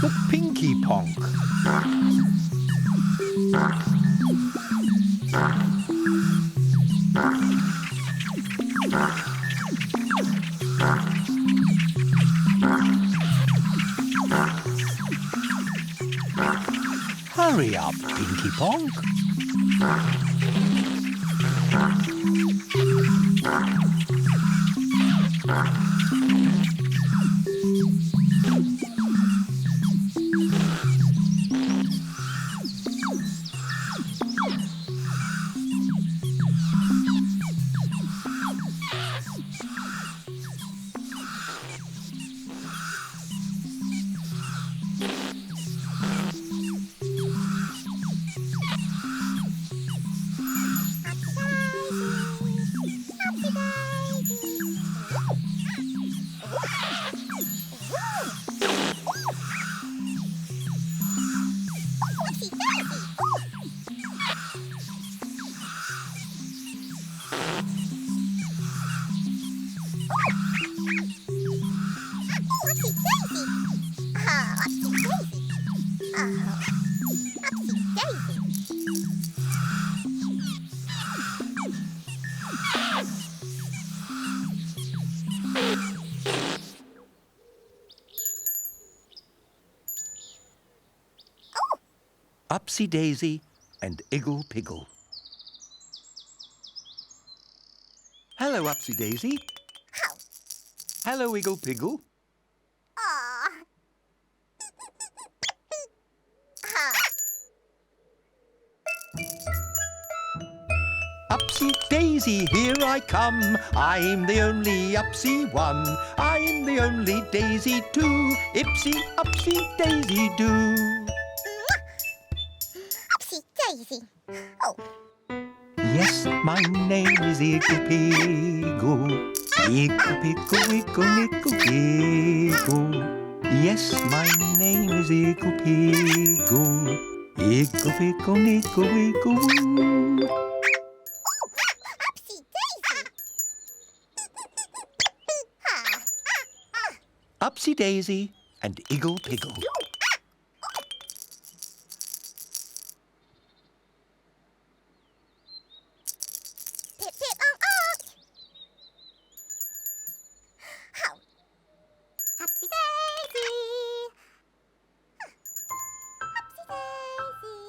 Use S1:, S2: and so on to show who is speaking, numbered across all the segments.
S1: The Pinky Ponk. Hurry up, Pinky Ponk. Upsy Daisy and Igglepiggle. Hello, Upsy Daisy.
S2: How?
S1: Hello, Igglepiggle.
S2: Aw.
S1: Upsy Daisy, here I come. I'm the only Upsy one. I'm the only Daisy too. Ipsy, Upsy Daisy do.
S2: Upsy Daisy. Oh.
S1: Yes, my name is Igglepiggle. Igglepiggle, wiggle, wiggle, giggle. Yes, my name is Igglepiggle. Igglepiggle, niggle, wiggle, woo.
S2: Upsy Daisy.
S1: Upsy Daisy and Igglepiggle.
S2: Pip, pip, How? Upsy Daisy. Upsy Daisy.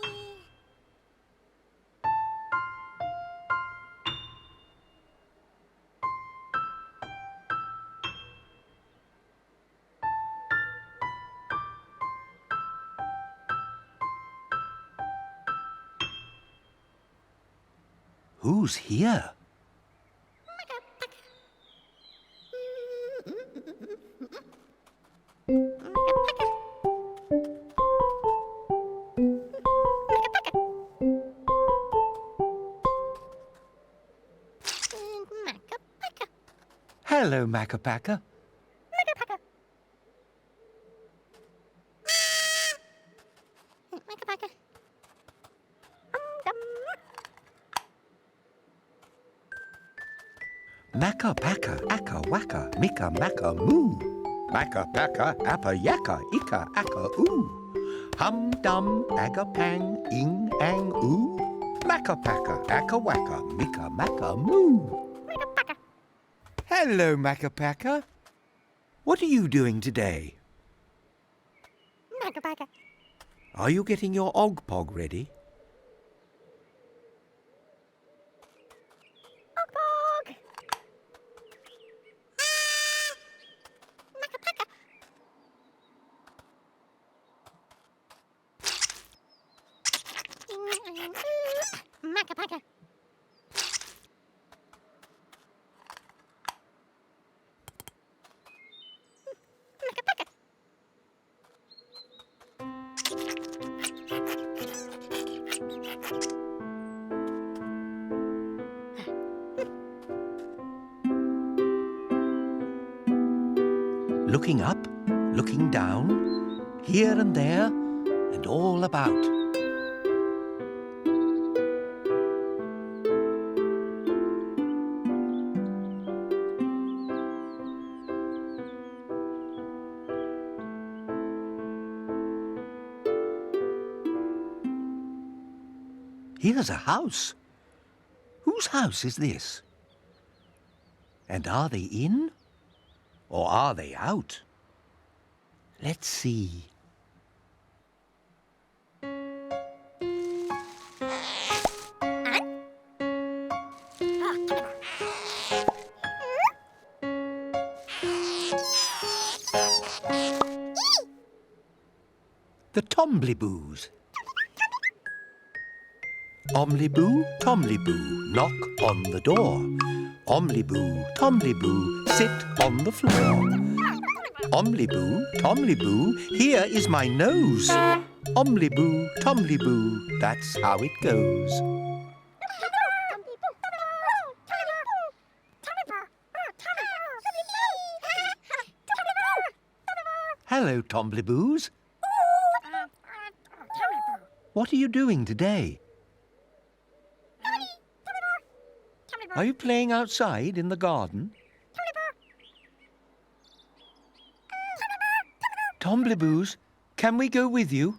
S1: Who's here? Hello, Makka. Makka, akka, waka, mika, maka, moo. Makka, appa, yaka, ika, akka, oo. Hum, dum, aga, pang, ing, ang, oo. Makka, akka, waka, mika, maka, moo. Hello, Makka. What are you doing today? Are you getting your ogpog ready? Looking up, looking down, here and there, and all about. Here's a house. Whose house is this? And are they in? Or are they out? Let's see. The Tombliboos. Omliboo, Tombliboo, knock on the door. Omliboo, Tombliboo, sit on the floor. Omliboo, Tombliboo, here is my nose. Omliboo, Tombliboo, that's how it goes. Hello, Tombliboos. What are you doing today? Are you playing outside in the garden? Tombliboos, can we go with you?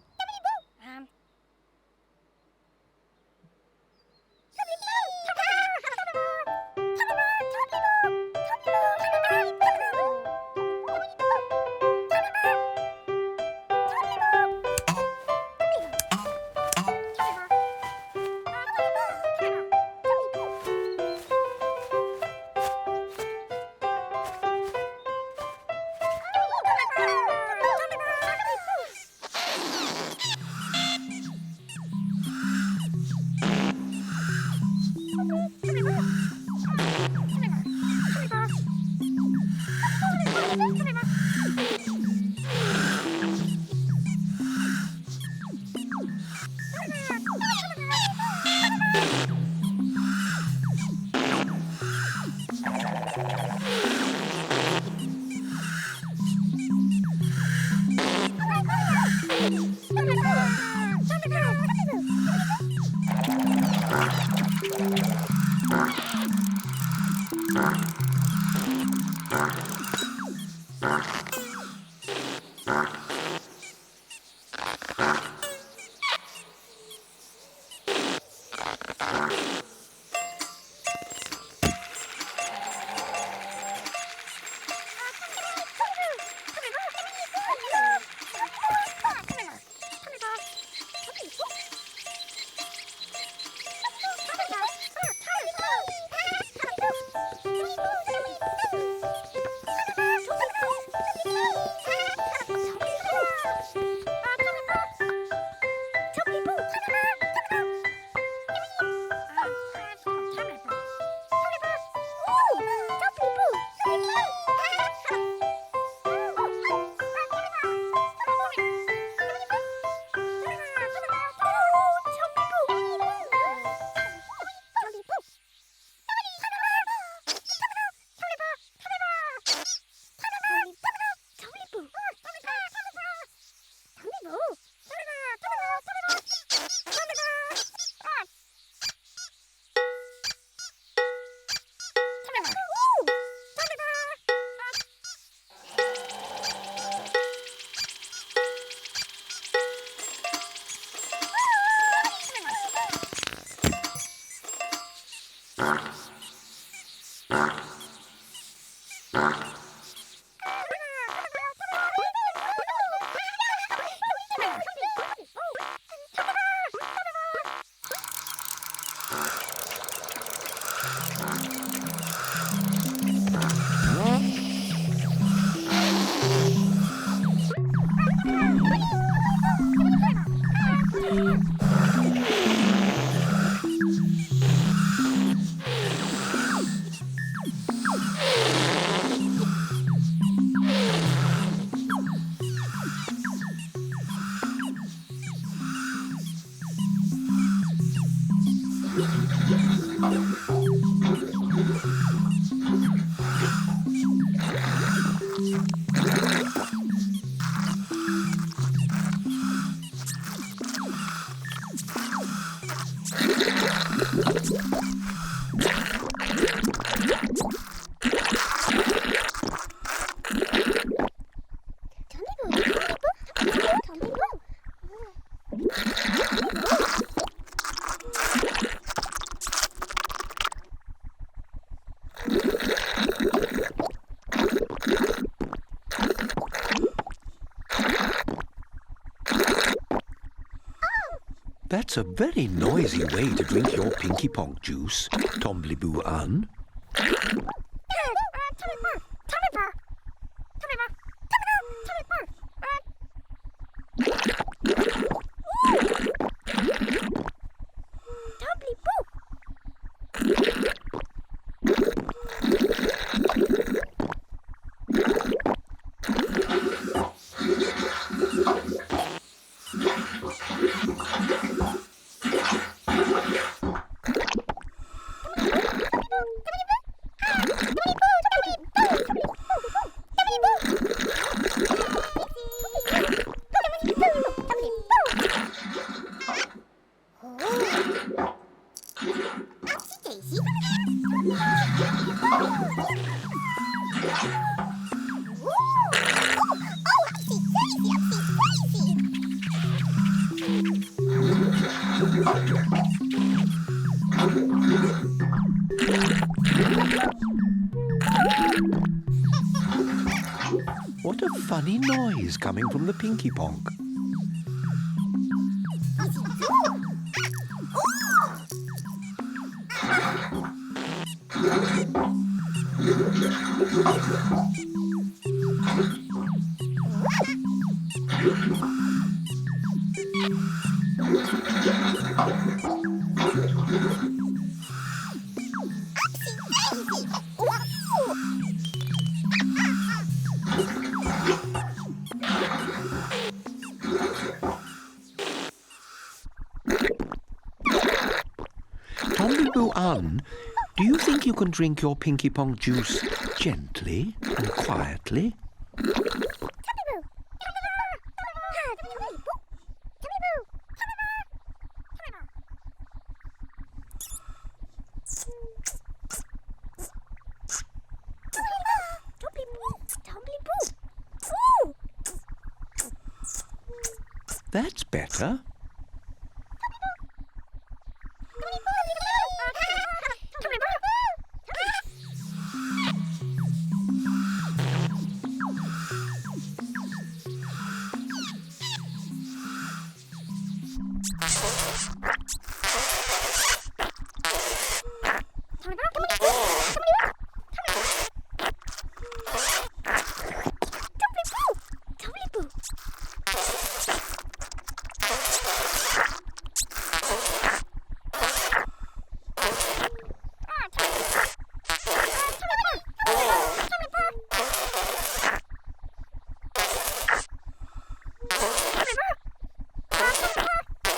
S1: That's a very noisy way to drink your Pinky Ponk juice, Tombliboos.
S2: Upsy Daisy. Upsy Daisy, Upsy Daisy.
S1: What a funny noise coming from the Pinky Ponk. Tombliboos, do you think you can drink your Pinky Ponk juice gently and quietly? That's better.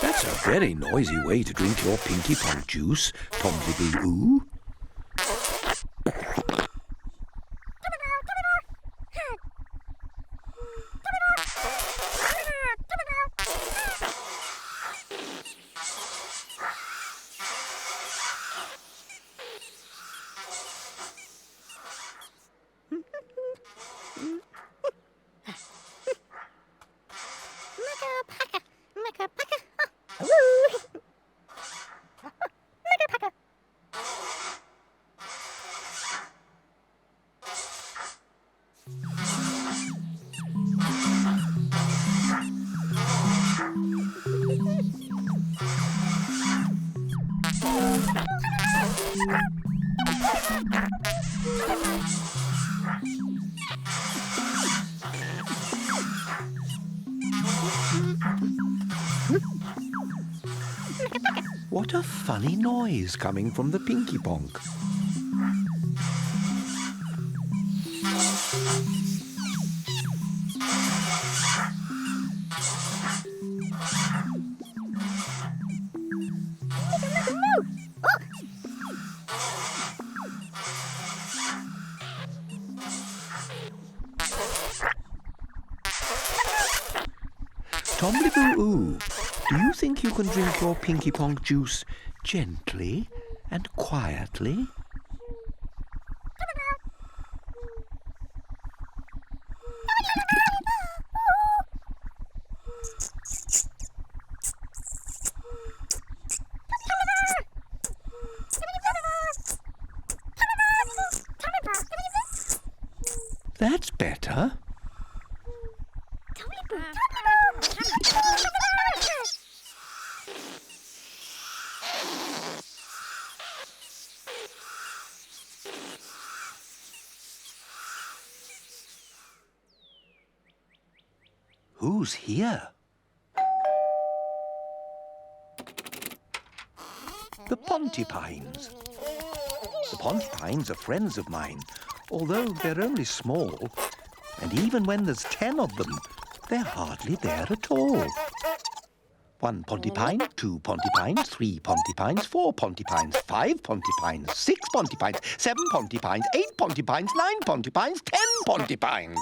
S1: That's a very noisy way to drink your Pinky Ponk juice, Tombliboos.
S2: Makka, Pakka. Woo! Makka, Pakka.
S1: What a funny noise coming from the Pinky Ponk. Tombliboos, do you think you can drink your Pinky Ponk juice gently and quietly? That's better. Who's here? The Pontipines. The Pontipines are friends of mine, although they're only small, and even when there's 10 of them, they're hardly there at all. 1 Pontipine, 2 Pontipines, 3 Pontipines, 4 Pontipines, 5 Pontipines, 6 Pontipines, 7 Pontipines, 8 Pontipines, 9 Pontipines, 10 Pontipines.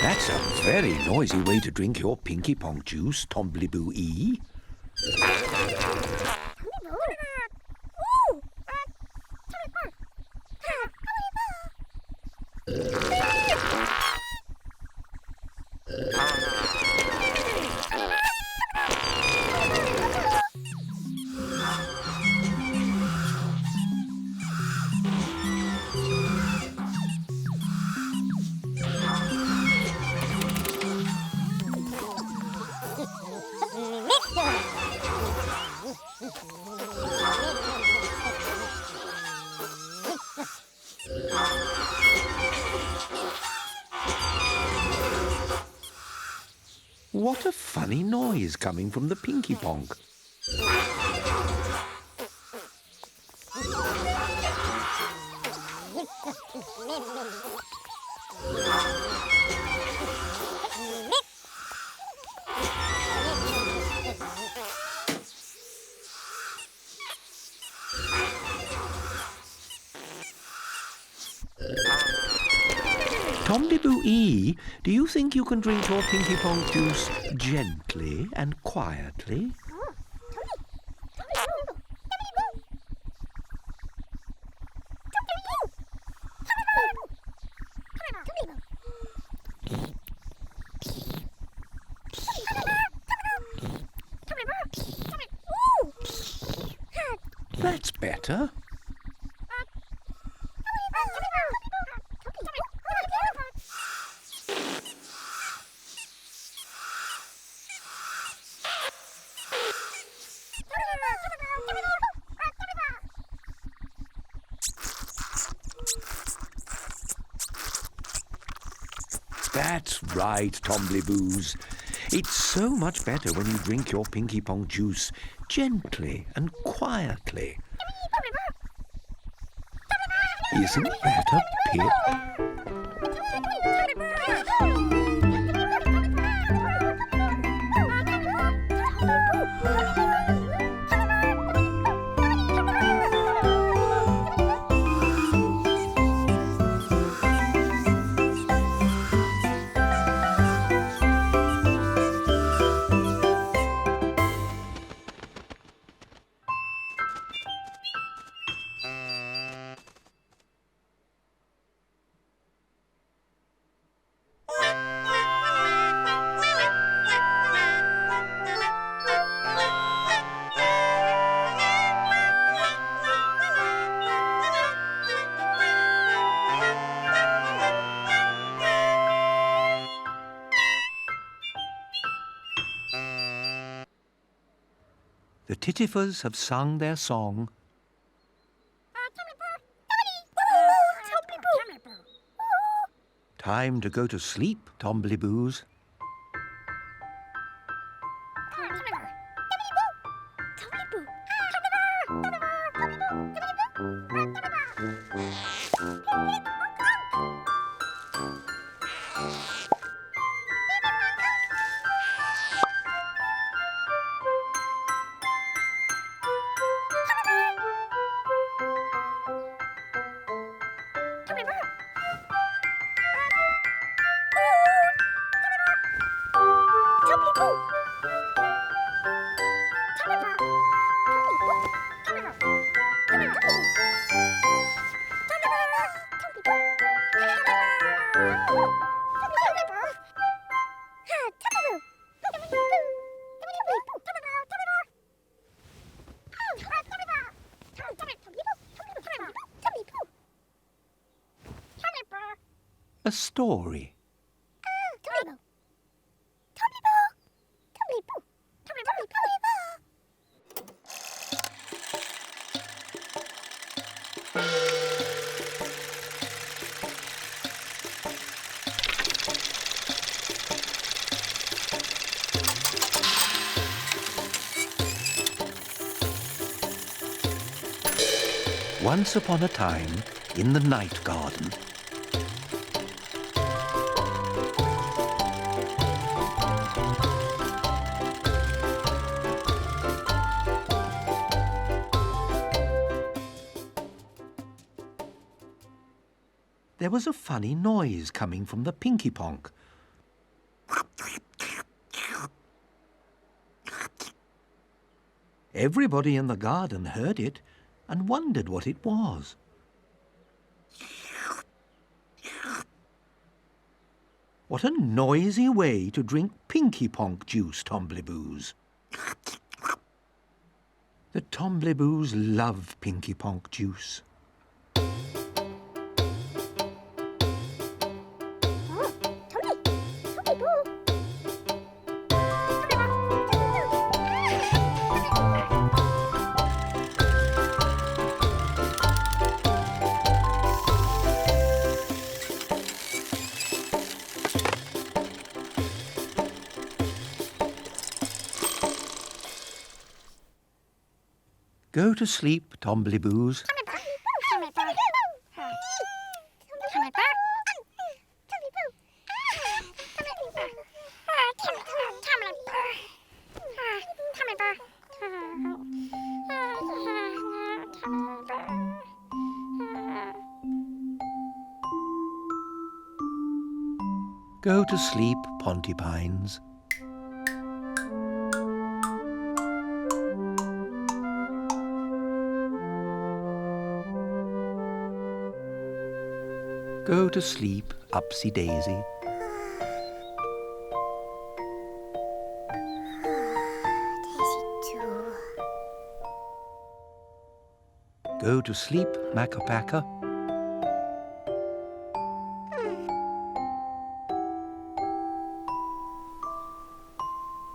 S1: That's a very noisy way to drink your Pinky Ponk juice, Tombliboos. What a funny noise coming from the Pinky Ponk. Tombliboos, do you think you can drink your Pinky Ponk juice gently and quietly? That's better. That's right, Tombliboos. It's so much better when you drink your Pinky Ponk juice gently and quietly. Isn't that a pip? The Tittifers have sung their song. Time to go to sleep, Tombliboos. A story.
S2: Tombliboos. Tombliboos. Tombliboos. Tombliboos.
S1: Once upon a time, in the night garden, there was a funny noise coming from the Pinky Ponk. Everybody in the garden heard it and wondered what it was. What a noisy way to drink Pinky Ponk juice, Tombliboos. The Tombliboos love Pinky Ponk juice. Go to sleep, Tombliboos. Go to sleep, Pontypines. Go to sleep, Upsy Daisy. Go to sleep, Pakka.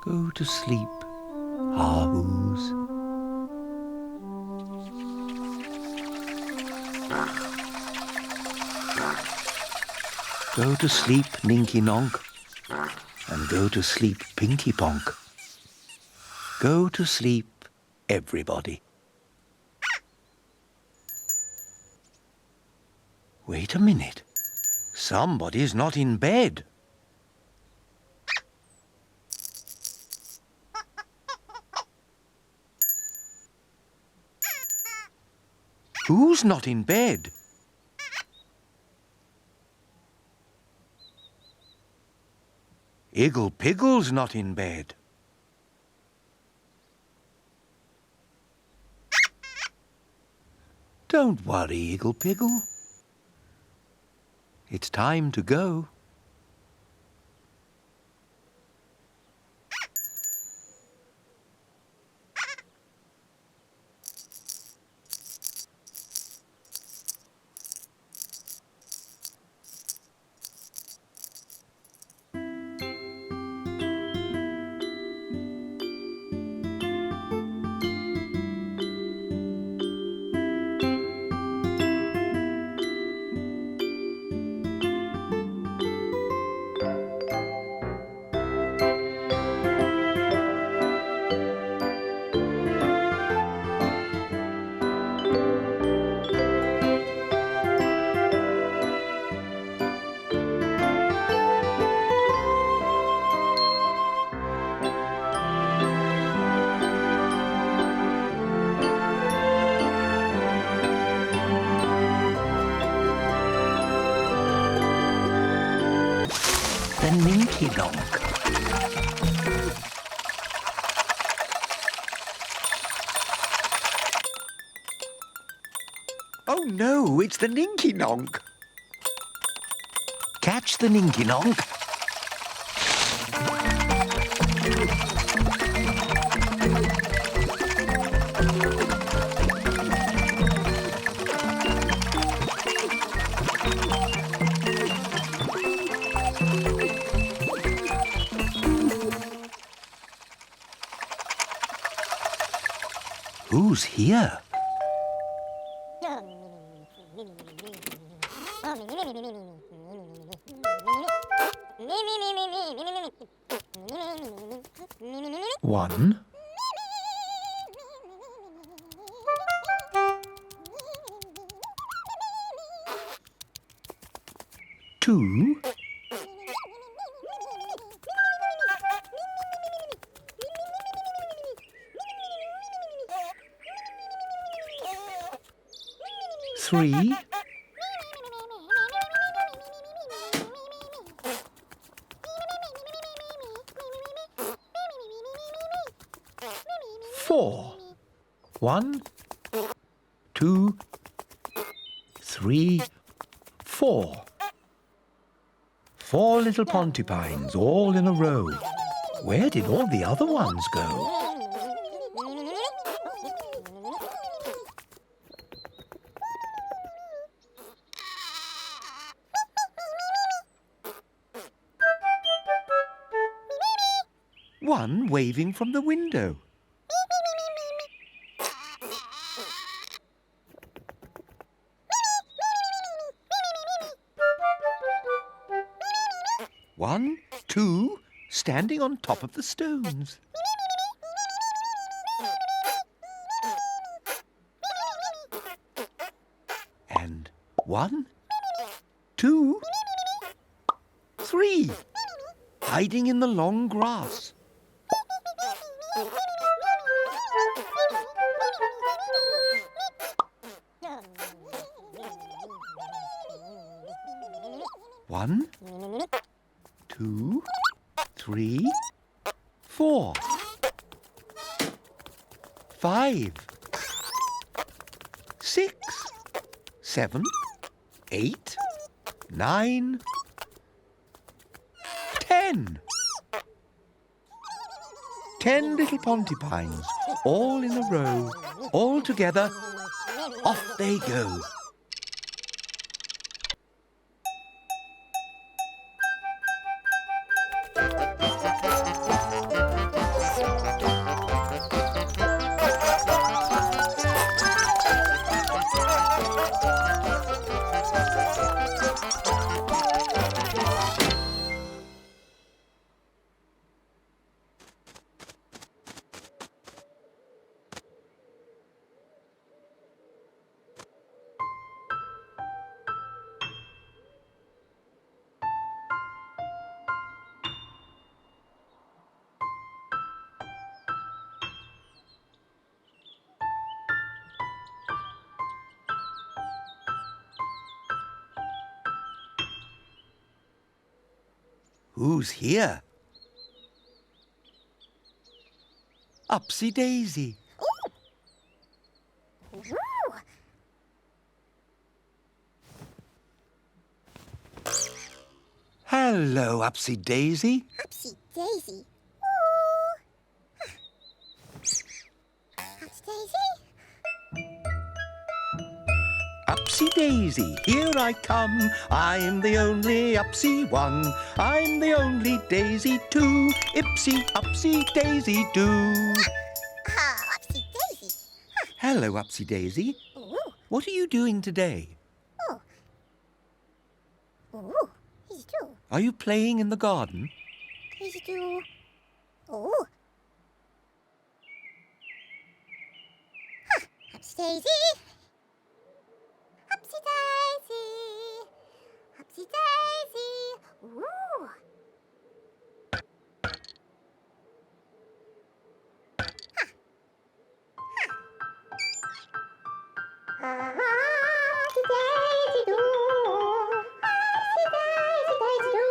S1: Go to sleep, Hahoos. Go to sleep, Ninky Nonk, and go to sleep, Pinky Ponk. Go to sleep, everybody. Wait a minute. Somebody's not in bed. Who's not in bed? Igglepiggle's not in bed. Don't worry, Igglepiggle. It's time to go. The Ninky Nonk. Oh no, it's the Ninky Nonk. Catch the Ninky Nonk. Who's here? One, two, three, four. One, two, three, four. 4 little porcupines all in a row. Where did all the other ones go? One waving from the window. One, two, standing on top of the stones. And 1, 2, 3, hiding in the long grass. One, 2, 3, 4, 5, 6, 7, 8, 9, 10. 10 little porcupines, all in a row, all together. Off they go. Who's here? Upsy Daisy.
S2: Ooh.
S1: Hello, Upsy Daisy.
S2: Upsy Daisy. Ooh. Upsy Daisy.
S1: Upsy Daisy, here I come. I'm the only Upsy one. I'm the only Daisy too. Ipsy, Upsy Daisy do.
S2: Upsy Daisy.
S1: Hello, Upsy Daisy.
S2: Ooh.
S1: What are you doing today?
S2: Oh. Ooh. He's do.
S1: Are you playing in the garden?
S2: He's do. Ooh. Upsy Daisy. Upsy Daisy. Upsy Daisy. Ooh. Upsy Daisy do. Upsy Daisy Daisy do.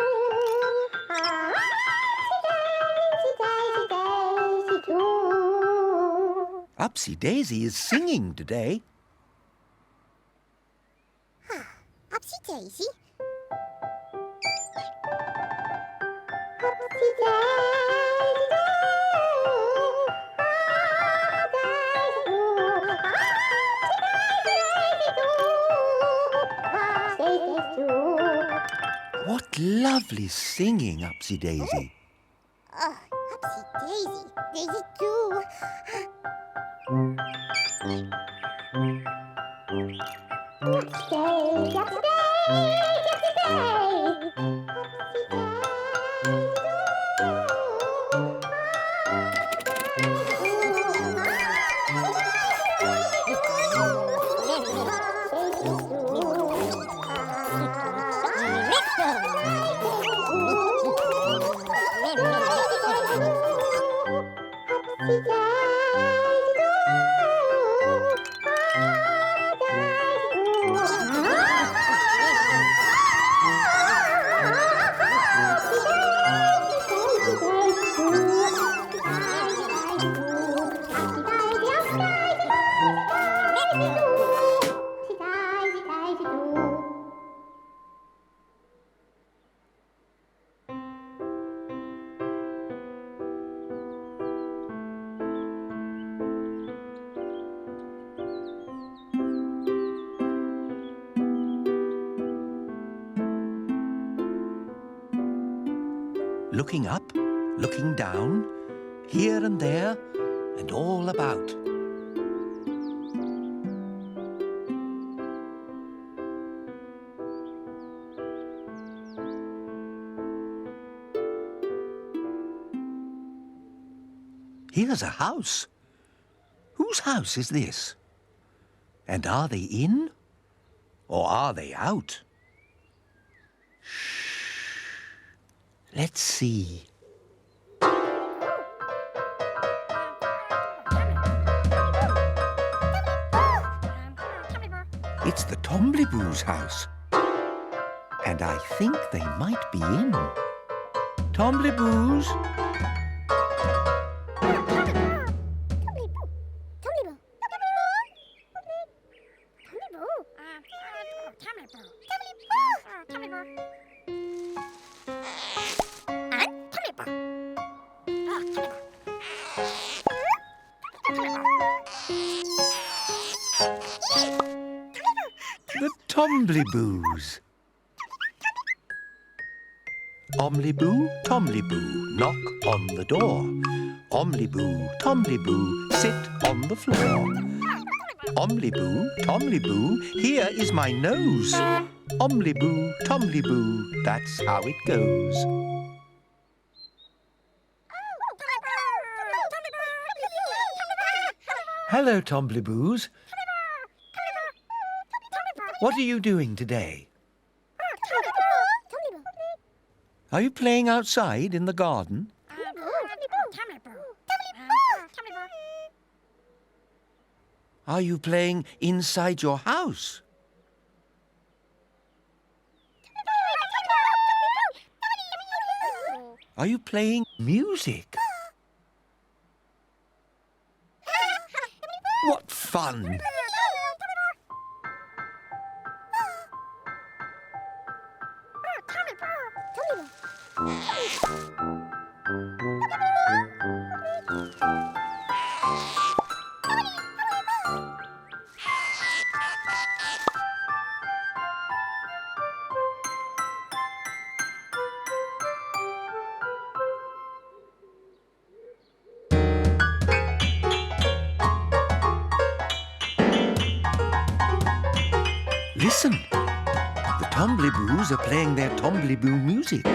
S2: Upsy Daisy Daisy do.
S1: Upsy Daisy is singing today.
S2: Upsy Daisy. Upsy Daisy do.
S1: What lovely singing, Upsy Daisy.
S2: Upsy Daisy. Daisy do.
S1: Looking up, looking down, here and there, and all about. Here's a house. Whose house is this? And are they in, or are they out? Shh. Let's see. It's the Tombliboos' house. And I think they might be in. Tombliboos? The Tombliboos. Omliboo, Tombliboo, knock on the door. Omliboo, Tombliboo, sit on the floor. Omliboo, Tombliboo, here is my nose. Omliboo, Tombliboo, that's how it goes. Hello, Tombliboos. What are you doing today? Are you playing outside in the garden? Are you playing inside your house? Are you playing music? What fun! Listen, the Tombliboos are playing their Tombliboo music.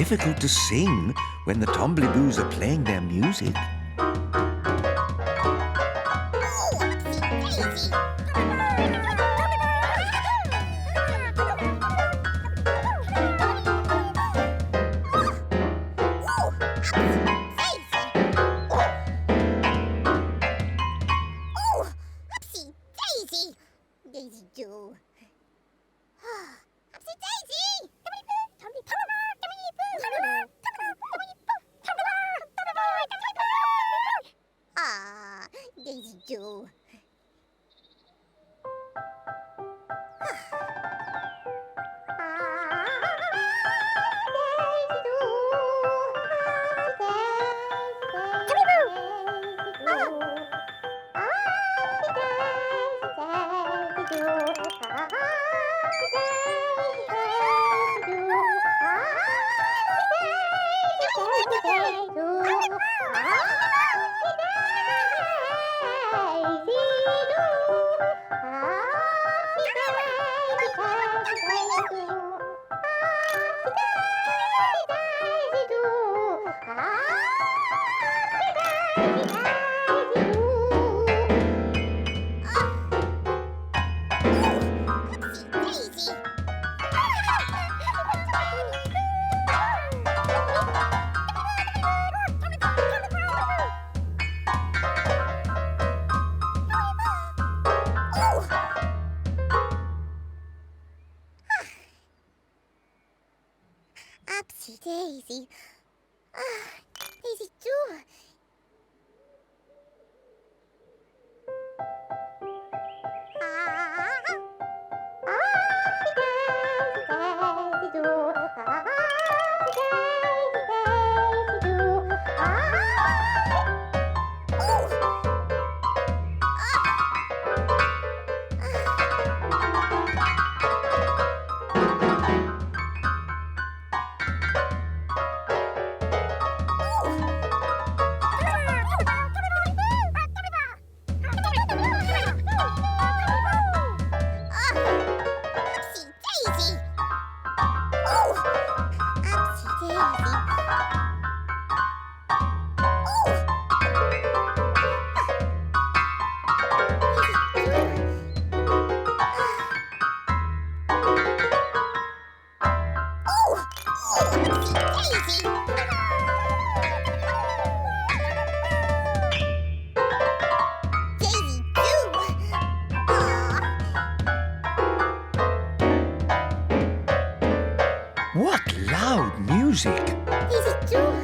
S1: difficult to sing when the Tombliboos are playing their music.
S2: Daisy do. Upsy Daisy! Ah, Daisy do. Upsy Daisy. Daisy do.
S1: What loud music!
S2: Daisy do.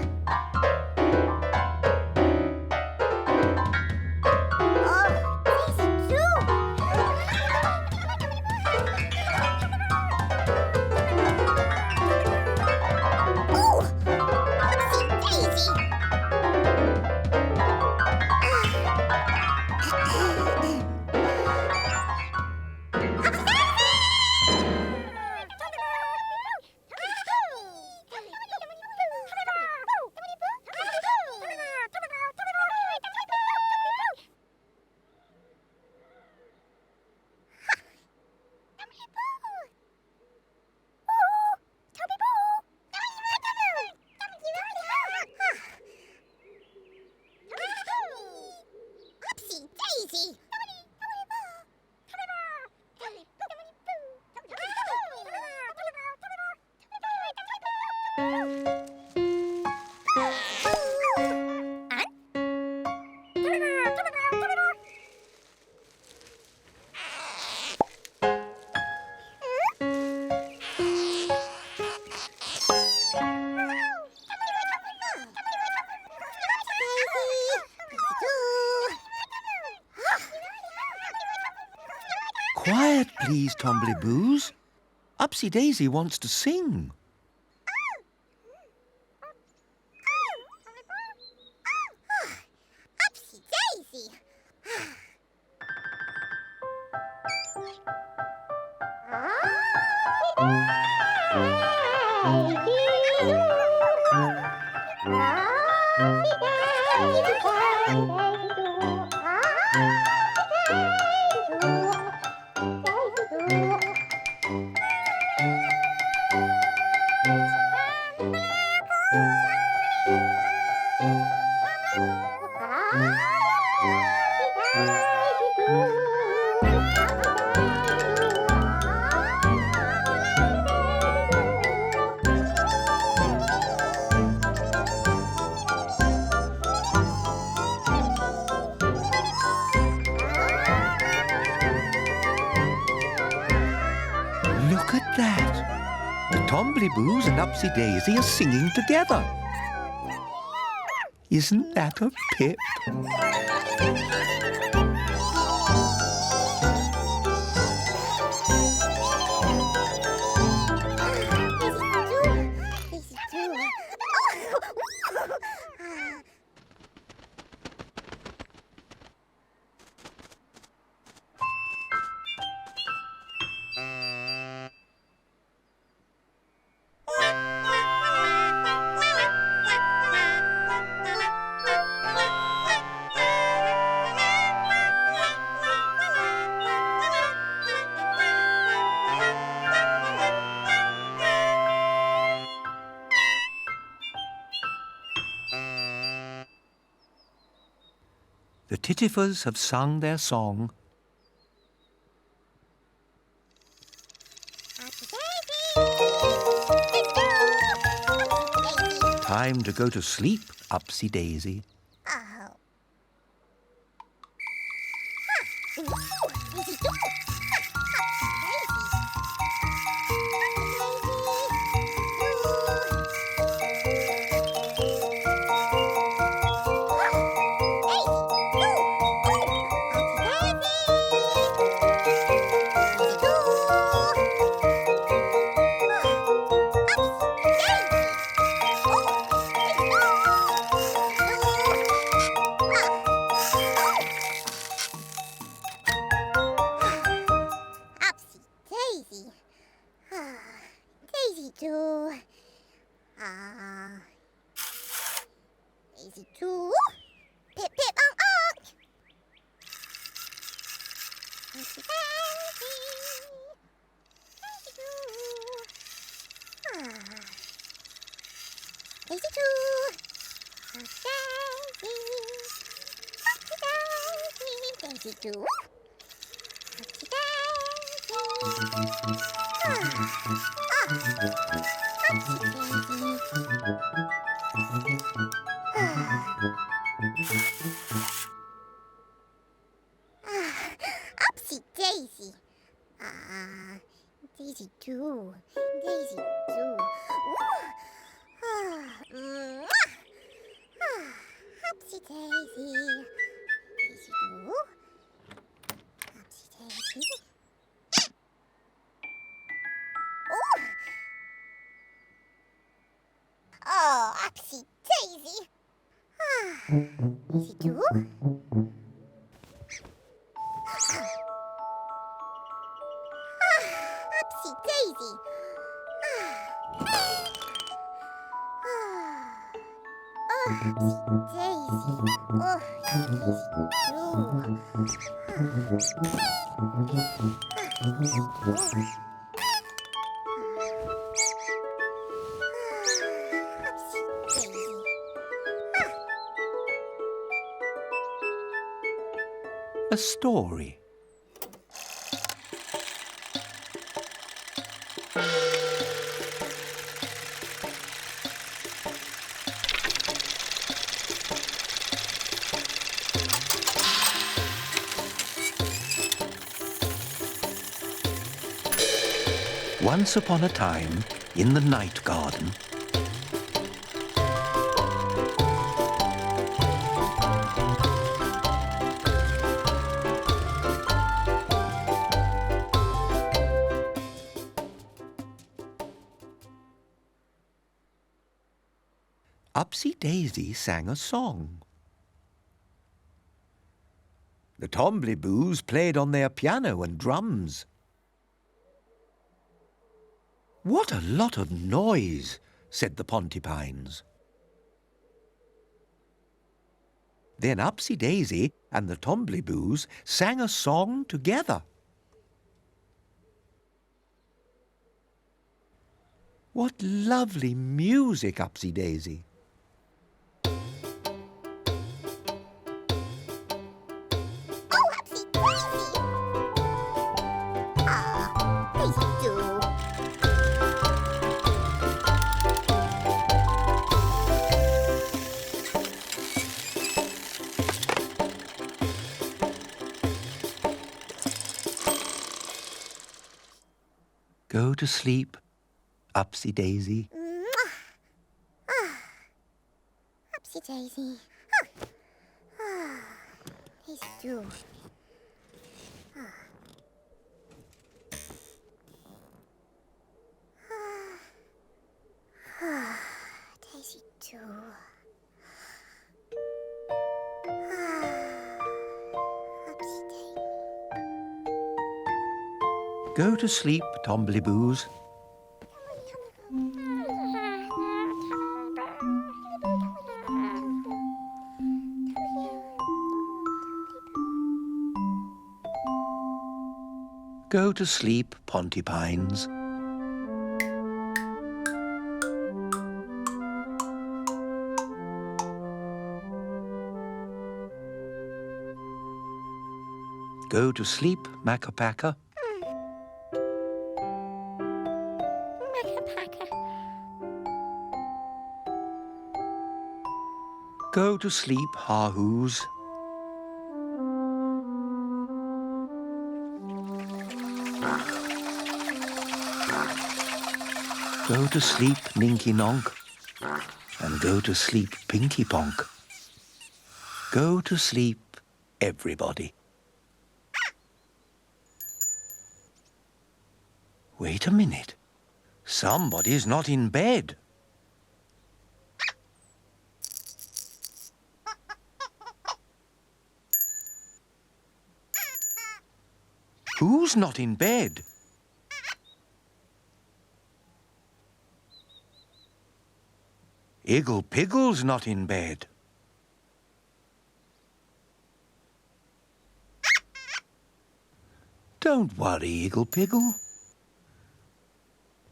S1: Quiet, please, Tombliboos. Upsy Daisy wants to sing.
S2: Upsy Daisy.
S1: Look at that! The Tombliboos and Upsy Daisy are singing together. Isn't that a pip? The Tittifers have sung their song. Time to go to sleep, Upsy Daisy.
S2: Daisy 2. Pip, pip, onk, onk. Daisy, Daisy. Daisy 2. Daisy 2. Daisy. Daisy 2. Upsy Daisy. Daisy 2. Daisy 2. Upsy Daisy. Daisy 2. Upsy Daisy. Oh, Upsy Daisy. Daisy 2. Upsy Daisy. Upsy Daisy. Daisy 2.
S1: A story. Once upon a time, in the night garden, Upsy Daisy sang a song. The Tombliboos played on their piano and drums. "What a lot of noise," said the Pontypines. Then Upsy Daisy and the Tombliboos sang a song together. "What lovely music, Upsy Daisy." Go to sleep, Upsy Daisy.
S2: Upsy Daisy. Daisy too. Daisy too. Upsy Daisy.
S1: Go to sleep, Tombliboos. Go to sleep, Pontypines. Go to sleep, Makka Pakka.
S2: Pakka.
S1: Go to sleep, Hahoos. Go to sleep, Ninky Nonk. And go to sleep, Pinky Ponk. Go to sleep, everybody. Wait a minute. Somebody's not in bed. Who's not in bed? Igglepiggle's not in bed. Don't worry, Igglepiggle.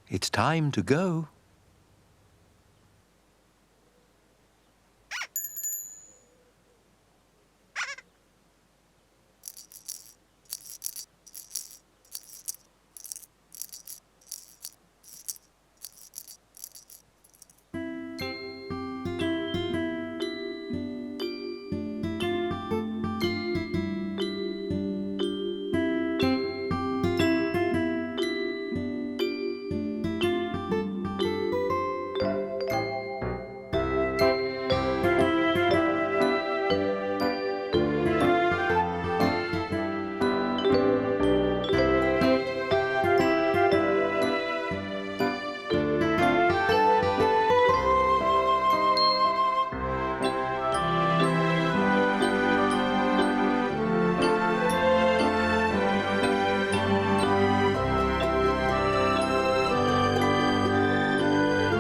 S1: It's time to go.